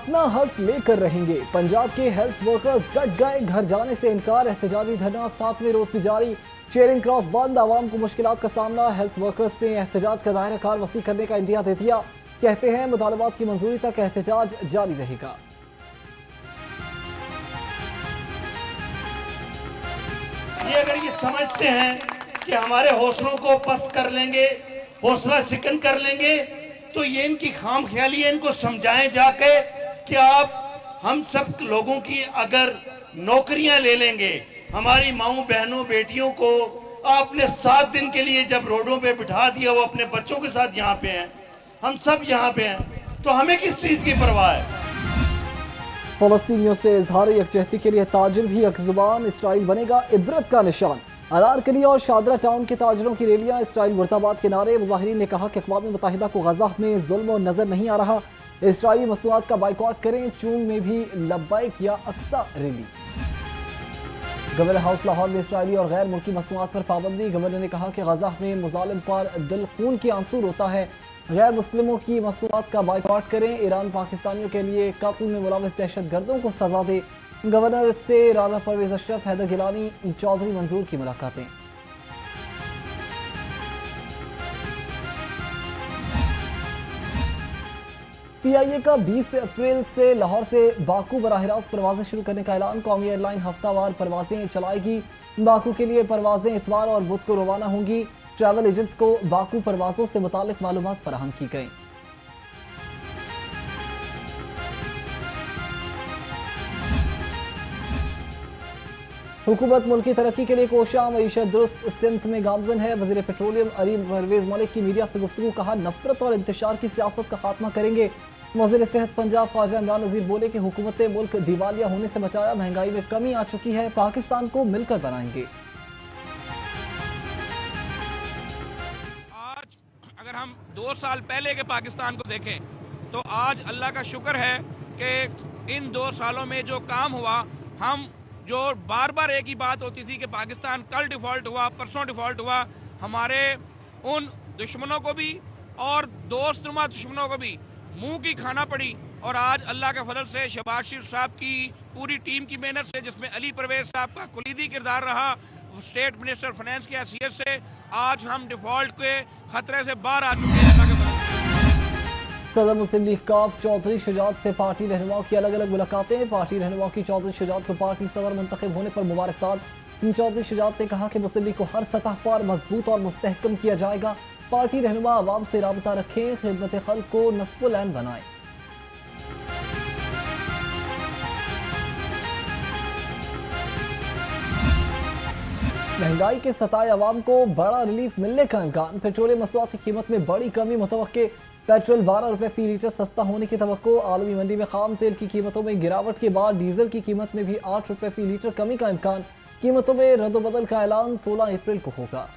अपना हक लेकर रहेंगे। पंजाब के हेल्थ वर्कर्स डट गए, घर जाने से इनकार। एहतजाजी धरना 7वें रोज भी जारी। चेयरिंग क्रॉस बंद, आवाम को मुश्किलात का सामना। हेल्थ वर्कर्स ने एहतजाज का दायरा कार वसी करने का इंदिया दे दिया। कहते हैं मुतालबात की मंजूरी तक एहतजाज जारी रहेगा। ये अगर ये समझते हैं कि हमारे हौसलों को पस्त कर लेंगे, हौसला शिकन कर लेंगे, तो ये इनकी खाम ख्याली है। इनको समझाएं जाके कि आप हम सब लोगों की अगर नौकरियां ले लेंगे, हमारी माओं बहनों बेटियों को आपने 7 दिन के लिए जब रोडों पे बिठा दिया, वो अपने बच्चों के साथ यहाँ पे हैं, हम सब यहाँ पे हैं, तो हमें किस चीज की परवाह है। फलस्तीनियों से इजहार यकजहती के लिए ताजिर भी यकजुबान। इसराइल बनेगा इबरत का निशान। अनारकली और शादरा टाउन के ताजिरों की रैलियां, इसराइल मुर्दाबाद के नारे। मुजाहिरीन ने कहा कि अक़वाम मुत्तहिदा को गजा में जुल्म नजर नहीं आ रहा। इसराइली मसनूआत का बाइकआउट करें। चूंग में भी लब्बैक या अक्सा रैली। गवर्नर हाउस लाहौर में इसराइली और गैर मुल्की मसनूआत पर पाबंदी। गवर्नर ने कहा कि गजा में मुजालिम पर दिल खून की आंसू रोता है। गैर मुस्लिमों की मसनूआत का बाइकआउट करें। ईरान पाकिस्तानियों के लिए कत्ल में मुलविस दहशतगर्दों को सजा दे। गवर्नर से राना परवेज अशरफ, हैदर गिलानी, चौधरी मंजूर की मुलाकातें। PIA का 20 अप्रैल से लाहौर से बाकू बराह रास्त परवाजें शुरू करने का ऐलान। कौमी एयरलाइन हफ्तावार परवाजें चलाएगी। बाकू के लिए परवाजें इतवार और बुध को रवाना होंगी। ट्रैवल एजेंट्स को बाकू परवाजों से मुतालिक मालूमात फराहम की गई। हुकूमत मुल्क की तरक्की के लिए कोशा, मईशत दुरुस्त सिमत में गामजन है। वज़ीर पेट्रोलियम अली परवेज मलिक की मीडिया से गुफ्तगू। कहा नफरत और इंतशार की सियासत का खात्मा करेंगे। वज़ीर सेहत पंजाब ख्वाजा इमरान नज़ीर बोले कि हुकूमत ने मुल्क दिवालिया होने से बचाया। महंगाई में कमी आ चुकी है। पाकिस्तान को मिलकर बनाएंगे। अगर हम 2 साल पहले के पाकिस्तान को देखें तो आज अल्लाह का शुक्र है कि इन 2 सालों में जो काम हुआ, हम जो बार बार एक ही बात होती थी कि पाकिस्तान कल डिफ़ॉल्ट हुआ, परसों डिफ़ॉल्ट हुआ, हमारे उन दुश्मनों को भी और दोस्तनुमा दुश्मनों को भी मुंह की खाना पड़ी। और आज अल्लाह के फजल से शहबाज शरीफ साहब की पूरी टीम की मेहनत से, जिसमें अली परवेज साहब का कुलीदी किरदार रहा स्टेट मिनिस्टर फाइनेंस की हैसियत से, आज हम डिफॉल्ट के खतरे से बाहर आ चुके हैं। सदर मुस्लिम लीग काफ चौधरी शुजात से पार्टी रहनुमाओं की अलग अलग मुलाकातें। पार्टी रहनुमाओं की चौधरी शुजात को पार्टी सदर मुंतखब होने पर मुबारकबाद। चौधरी शुजात ने कहा कि मुस्लिम लीग को हर सतह पर मजबूत और मुस्तहकम किया जाएगा। पार्टी रहनुमा आवाम से राबता रखें, खिदमत खल्क को नस्बुल ऐन बनाएं। महंगाई के सताए अवाम को बड़ा रिलीफ मिलने का इम्कान। पेट्रोलियम मसनूआत की कीमत में बड़ी कमी मुतवक्के। पेट्रोल 12 रुपए फी लीटर सस्ता होने की तवक्को। आलमी मंडी में खाम तेल की कीमतों में गिरावट के बाद डीजल की कीमत में भी 8 रुपए फी लीटर कमी का इम्कान। कीमतों में रद्दोबदल का ऐलान 16 अप्रैल को होगा।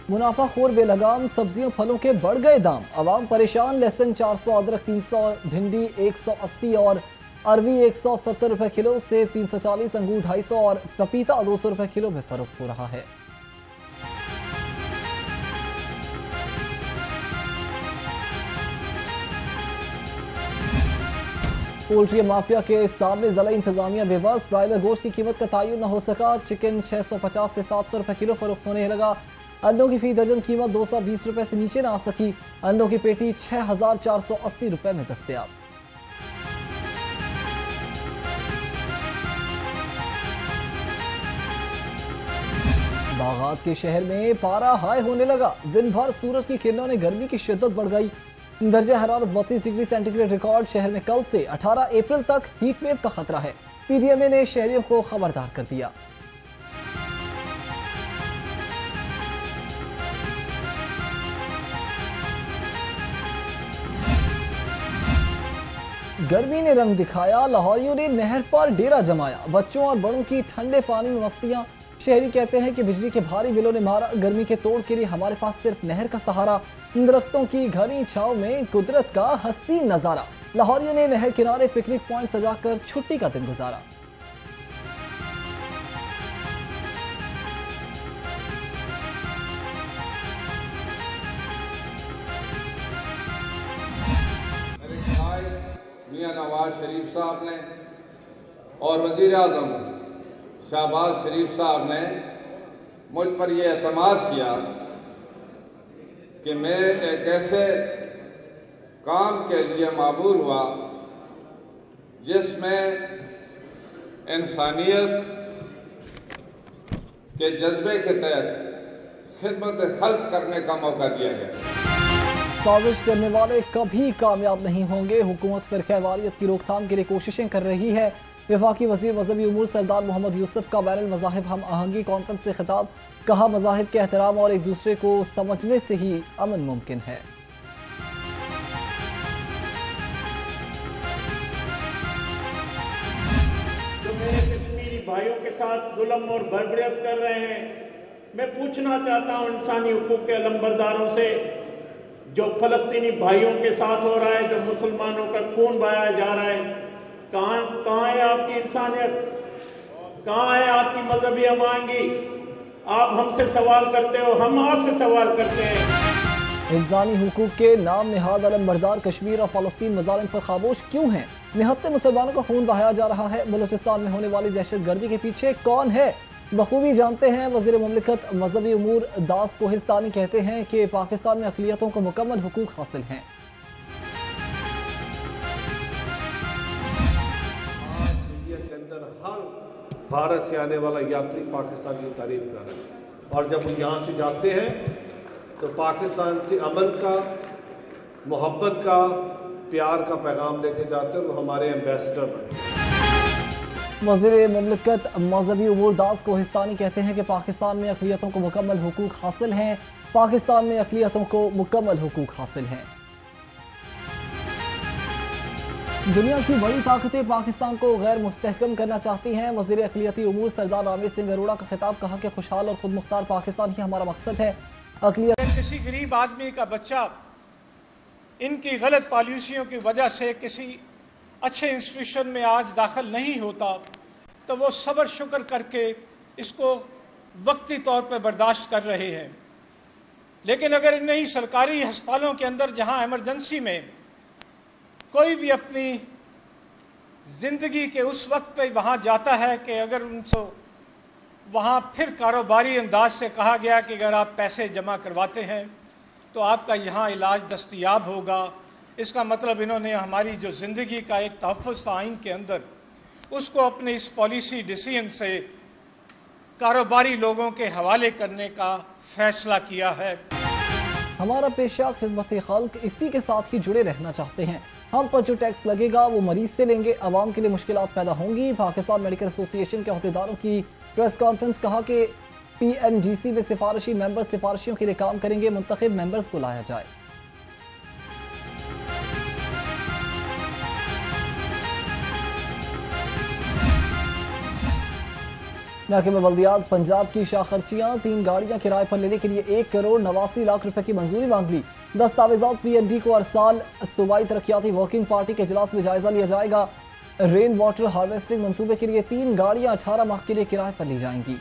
मुनाफाखोर बेलगाम, सब्जियों फलों के बढ़ गए दाम, अवाम परेशान। लहसुन 400, अदरक 300, भिंडी 180 और अरवी 170 रुपए किलो से 340, अंगूर 250 और पपीता 200 रुपए किलो में फरोख्त हो रहा है। पोल्ट्री माफिया के सामने जिला इंतजामिया बेबस। ब्रायलर गोश्त की कीमत का तयन न हो सका। चिकन 650 से 700 रुपए किलो फरोख्त होने लगा। अंडों की फी दर्जन कीमत 220 रुपए से नीचे न आ सकी। अंडों की पेटी 6480 रुपए में दस्तयाब। बागात के शहर में पारा हाई होने लगा। दिन भर सूरज की किरणों ने गर्मी की शिद्दत बढ़ गई। दर्जा हरारत 32 डिग्री सेंटीग्रेड रिकॉर्ड। शहर में कल से 18 अप्रैल तक हीट वेव का खतरा है। PDMA ने शहरियों को खबरदार कर दिया। गर्मी ने रंग दिखाया। लाहौरियों ने नहर पर डेरा जमाया। बच्चों और बड़ों की ठंडे पानी में मस्तियां। शहरी कहते हैं कि बिजली के भारी बिलों ने मारा। गर्मी के तोड़ के लिए हमारे पास सिर्फ नहर का सहारा। दरख्तों की घनी छांव में कुदरत का हसीन नजारा। लाहौरियों ने नहर किनारे पिकनिक पॉइंट सजाकर छुट्टी का दिन गुजारा। मियां नवाज शरीफ साहब ने और वज़ीर आज़म शहबाज शरीफ साहब ने मुझ पर यह एतमाद किया कि मैं एक ऐसे काम के लिए मामूर हुआ जिसमें इंसानियत के जज्बे के तहत खिदमत खल्क करने का मौका दिया गया। साजिश करने वाले कभी कामयाब नहीं होंगे। हुकूमत फिरक़ावारियत की रोकथाम के लिए कोशिशें कर रही है। वफाकी वज़ीर मज़हबी उमूर सरदार मोहम्मद यूसुफ का बैनुल मज़ाहिब हम आहंगी कॉन्फ्रेंस से खिताब। कहा, मज़ाहिब के एहतराम और एक दूसरे को समझने से ही अमन मुमकिन है। जो मेरे कश्मीरी भाइयों के साथ जुल्म और बर्बरियत कर रहे हैं, मैं पूछना चाहता हूं इंसानी हुकूक के अलंबरदारों से, जो फलस्तीनी भाइयों के साथ हो रहा है, जो मुसलमानों का खून बहाया जा रहा है, कहाँ है आपकी इंसानियत, कहाँ है आपकी मजहबी अमानगी? आप हमसे सवाल करते हो, हम आपसे सवाल करते हैं। इंसानी हुकूक के नाम निहाद अलंबरदार कश्मीर और फलस्तीन मजालिम पर खामोश क्यों हैं? निहत्ते मुसलमानों का खून बहाया जा रहा है। बलूचिस्तान में होने वाली दहशत गर्दी के पीछे कौन है? बखूबी जानते हैं। वज़ीर मुमलिकत मज़हबी उमूर दास कोहिस्तानी कहते हैं कि पाकिस्तान में अक़लियतों को मुकम्मल हुकूक हासिल हैं। आज इंडिया के अंदर हर भारत से आने वाला यात्री पाकिस्तान की तारीफ कर रहा है, और जब वो यहाँ से जाते हैं तो पाकिस्तान से अमन का, मोहब्बत का, प्यार का पैगाम लेके जाते हैं। वो हमारे एम्बेसडर बने। वज़ीर मुमलिकत मज़हबी उमूर दास कोहिस्तानी कहते हैं कि पाकिस्तान में अक़लियतों को मुकम्मल हुकूक हासिल हैं। पाकिस्तान में अक़लियतों को मुकम्मल हुकूक हासिल हैं। दुनिया की बड़ी ताकतें पाकिस्तान को गैर मुस्तहकम करना चाहती हैं। वज़ीर अक़लियती उमूर सरदार आमिर सिंह अरोड़ा का खिताब। कहा कि खुशहाल और खुद मुख्तार पाकिस्तान ही हमारा मकसद है। अक़लियत किसी गरीब आदमी का बच्चा इनकी गलत पॉलिसियों की वजह से किसी अच्छे इंस्टीट्यूशन में आज दाखिल नहीं होता, तो वो सब्र शुक्र करके इसको वक्ती तौर पर बर्दाश्त कर रहे हैं। लेकिन अगर इन्हीं सरकारी अस्पतालों के अंदर जहां इमरजेंसी में कोई भी अपनी ज़िंदगी के उस वक्त पे वहां जाता है कि अगर उनसे वहां फिर कारोबारी अंदाज से कहा गया कि अगर आप पैसे जमा करवाते हैं तो आपका यहाँ इलाज दस्तयाब होगा, इसका मतलब इन्होंने हमारी जो ज़िंदगी का एक तहफ़्फ़ुज़ था आइन के अंदर, उसको अपने इस पॉलिसी डिसीजन से कारोबारी लोगों के हवाले करने का फैसला किया है। हमारा पेशा खिदमत खल्क, इसी के साथ ही जुड़े रहना चाहते हैं। हम पर जो टैक्स लगेगा वो मरीज से लेंगे। आवाम के लिए मुश्किलात पैदा होंगी। पाकिस्तान मेडिकल एसोसिएशन के अहदेदारों की प्रेस कॉन्फ्रेंस। कहा कि PMGC में सिफारिशी मेंबर सिफारिशियों के लिए काम करेंगे। मुंतखब मेंबर्स को लाया जाए। महकमे बल्दियात पंजाब की शाखर्चियां 3 गाड़ियां किराए पर लेने के लिए 1 करोड़ 89 लाख रुपए की मंजूरी मांग ली। दस्तावेजात PND को हर साल सूबाई तरक्याती वर्किंग पार्टी के इजलास में जायजा लिया जाएगा। रेन वाटर हार्वेस्टिंग मंसूबे के लिए 3 गाड़ियां 18 माह के लिए किराए पर ली जाएंगी।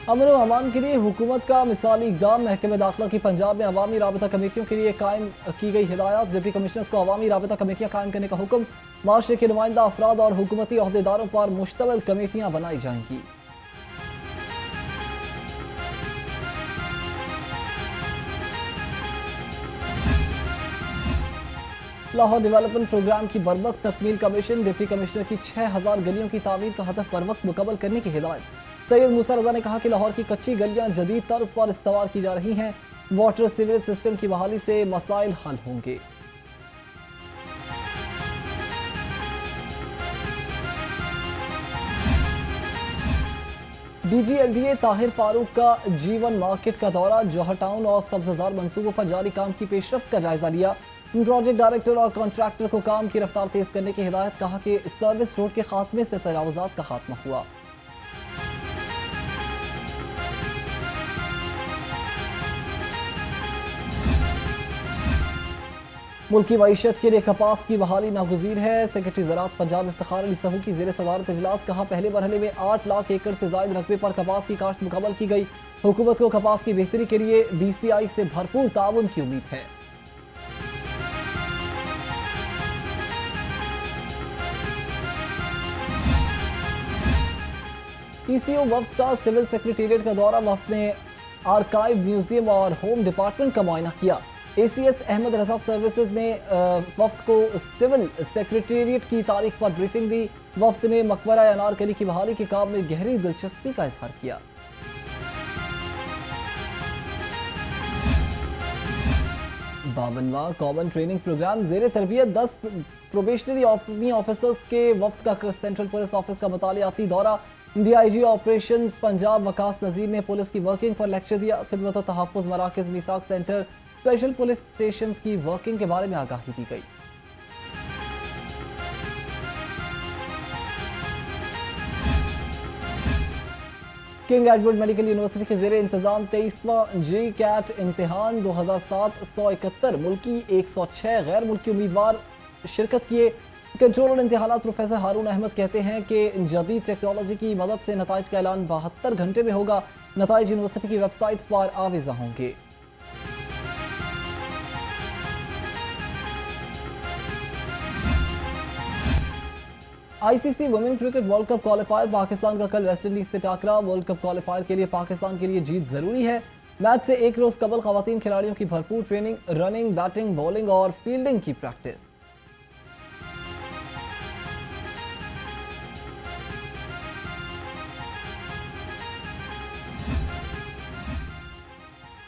अमन व अमान के लिए हुकूमत का मिसाली इक़दाम। महकमे दाखिला की पंजाब में अवामी राबता कमेटियों के लिए कायम की गई हिदायत। डिप्टी कमिश्नर्स को अवामी राबता कमेटियां कायम करने का हुक्म। माशरे के नुमाइंदा अफराद और हुकूमती अहदेदारों पर मुश्तमिल कमेटियां बनाई जाएंगी। लाहौर डेवलपमेंट प्रोग्राम की बरवक्त तकमील का मिशन। डिप्टी कमिश्नर की 6000 गलियों की तामीर का हदफ बरवक्त मुकम्मल करने की हिदायत। सैयद मूसा रजा ने कहा कि लाहौर की कच्ची गलियां जदीद तर्ज पर इस्तेमाल की जा रही हैं। वाटर सीवरेज सिस्टम की बहाली से मसाइल हल होंगे। DGLDA ताहिर फारूक का जीवन मार्केट का दौरा। जौहर टाउन और सब्ज़ार मंसूबों पर जारी काम की पेशरफ्त का जायजा लिया। प्रोजेक्ट डायरेक्टर और कॉन्ट्रैक्टर को काम की रफ्तार तेज करने की हिदायत। कहा कि सर्विस रोड के खात्मे से तजावुजात का खात्मा हुआ। मुल्क की मईशत के लिए कपास की बहाली नागुज़ीर है। सेक्रेटरी ज़राअत पंजाब इफ्तिखार अली सहू की ज़ेर सदारत इजलास कहा, पहले मरहले में 8 लाख एकड़ से ज़ायद रकबे पर कपास की काश्त मुकम्मल की गई। हुकूमत को कपास की बेहतरी के लिए BCI से भरपूर ताउन की उम्मीद है। PCO वफ्द का सिविल सेक्रेटेरिएट का दौरा। वफ्द ने आर्काइव, म्यूजियम और होम डिपार्टमेंट का मुआयना किया। ACS अहमद रजा सर्विसेज ने वफ्द को सिविल सेक्रेटेरिएट की तारीख पर ब्रीफिंग दी। वफ्द ने मकबरा अनारकली की बहाली के काम में गहरी दिलचस्पी का इजहार किया। बावनवा कॉमन ट्रेनिंग प्रोग्राम जेर तरबियत। 10 प्रोबेशनरी आर्मी ऑफिसर्स के वफ्द का सेंट्रल पुलिस ऑफिस का मुतालियाती दौरा। DIG ऑपरेशंस पंजाब वकास नजीर ने पुलिस की वर्किंग पर लेक्चर दिया। खिदमत और तहफ़्फ़ुज़ मराकज़, मिसाक सेंटर, स्पेशल पुलिस स्टेशन की वर्किंग के बारे में आगाही दी गई। किंग एडवर्ड मेडिकल यूनिवर्सिटी के ज़ेरे इंतजाम 23वां GCAT इम्तिहान 2007 मुल्की 106 गैर मुल्की उम्मीदवार शिरकत किए। कंट्रोलर इम्तिहानात प्रोफेसर हारून अहमद कहते हैं कि जदीद टेक्नोलॉजी की मदद से नताइज का ऐलान 72 घंटे में होगा। नताइज यूनिवर्सिटी की वेबसाइट्स पर आवेजा होंगे। ICC women cricket world cup qualifier. Pakistan का कल वेस्ट इंडीज से टाकरा। वर्ल्ड कप क्वालिफायर के लिए पाकिस्तान के लिए जीत जरूरी है। मैच से एक रोज कबल खवातीन खिलाड़ियों की भरपूर ट्रेनिंग, रनिंग, बैटिंग, बॉलिंग और फील्डिंग की प्रैक्टिस।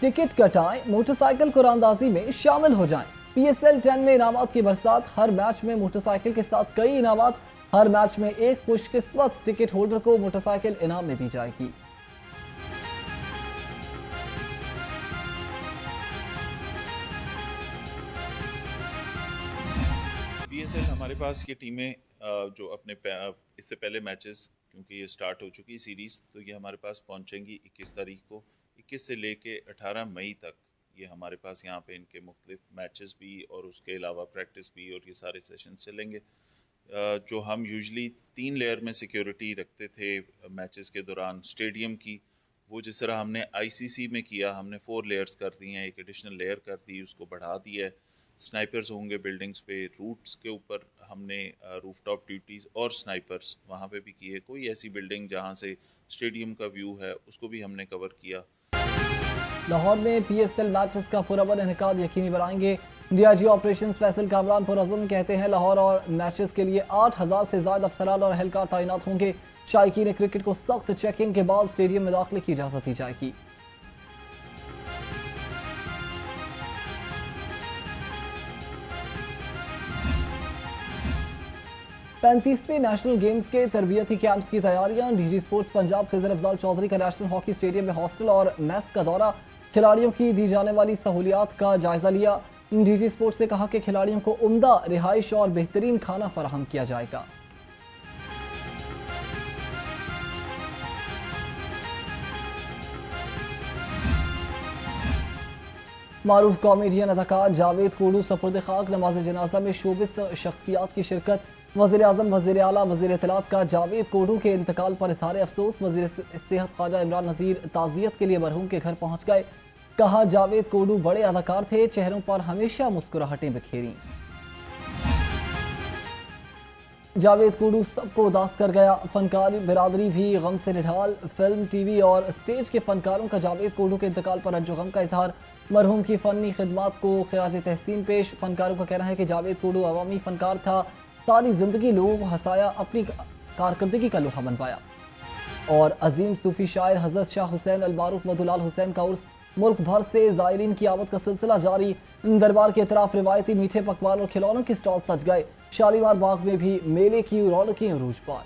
टिकट कटाएं, मोटरसाइकिल कुरानंदाजी में शामिल हो जाएं। PSL 10 में इनामात की बरसात। हर मैच में मोटरसाइकिल के साथ कई इनामात। हर मैच में एक खुशकिस्मत टिकट होल्डर को मोटरसाइकिल इनाम में दी जाएगी। PSL हमारे पास ये टीमें जो अपने इससे पहले मैचेस, क्योंकि ये स्टार्ट हो चुकी सीरीज़, तो ये हमारे पास पहुंचेंगी 21 तारीख को। 21 से लेके 18 मई तक ये हमारे पास यहाँ पे इनके मुख्तलिफ मैचेस भी और उसके अलावा प्रैक्टिस भी और ये सारे सेशन चलेंगे। जो हम यूजुअली 3 लेयर में सिक्योरिटी रखते थे मैचेस के दौरान स्टेडियम की, वो जिस तरह हमने ICC में किया, हमने 4 लेयर्स कर दी हैं। एक एडिशनल लेयर कर दी, उसको बढ़ा दिया है। स्नाइपर्स होंगे बिल्डिंग्स पे, रूट्स के ऊपर हमने रूफटॉप ड्यूटीज़ और स्नाइपर्स वहाँ पे भी किए। कोई ऐसी बिल्डिंग जहाँ से स्टेडियम का व्यू है उसको भी हमने कवर किया। लाहौर में PSL मैचेस का पुरअमन इनेकाद यकीनी बनाएंगे। DIG ऑपरेशन फैसल कामरान पुरअज़म कहते हैं, लाहौर और मैचेस के लिए 8000 से ज्यादा अफसरान और एहलकार तैनात होंगे। शायकीन क्रिकेट को सख्त चेकिंग के बाद स्टेडियम में दाखिले की इजाजत दी जाएगी। पैंतीसवीं नेशनल गेम्स के तरबियती कैंप्स की तैयारियां। DG स्पोर्ट्स पंजाब खिज़र अफजाल चौधरी का नेशनल हॉकी स्टेडियम में हॉस्टल और मेस का दौरा। खिलाड़ियों की दी जाने वाली सहूलियात का जायजा लिया। DG स्पोर्ट्स ने कहा कि खिलाड़ियों को उम्दा रिहाइश और बेहतरीन खाना फराहम किया जाएगा। मारूफ कॉमेडियन अदाकार जावेद कोडू सपुर्द खाक। नमाज जनाजा में शोबिस शख्सियात की शिरकत। वज़ीर आज़म, वज़ीर आला, वज़ीर इत्तलात का जावेद कोडू के इंतकाल पर इज़हार अफसोस। वज़ीर सेहत ख्वाजा इमरान नज़ीर ताज़ियत के लिए मरहूम के घर पहुँच गए। कहा, जावेद कोडू बड़े अदाकार थे, चेहरों पर हमेशा मुस्कुराहटें बिखेरी। जावेद कोडू सबको उदास कर गया। फनकार बिरादरी भी गम से निढाल। फिल्म, TV और स्टेज के फनकारों का जावेद कोडू के इंतकाल पर रंजो गम का इजहार। मरहूम की फ़नी खिदमात को खिराज तहसीन पेश। फनकारों का कहना है कि जावेद कोडू अवामी फनकार था, सारी जिंदगी लोगों को हंसाया, अपनी कारकर्दगी का लोहा बनवाया। और अजीम सूफी शायर हजरत शाह हुसैन अल मारूफ मधुलाल हुसैन का उर्स। मुल्क भर से ज़ायरीन की आवत का सिलसिला जारी। दरबार के तरफ रिवायती मीठे पकवान और खिलौनों के स्टॉल सज गए। शालीमार बाग में भी मेले की रौनकें अरूज पर।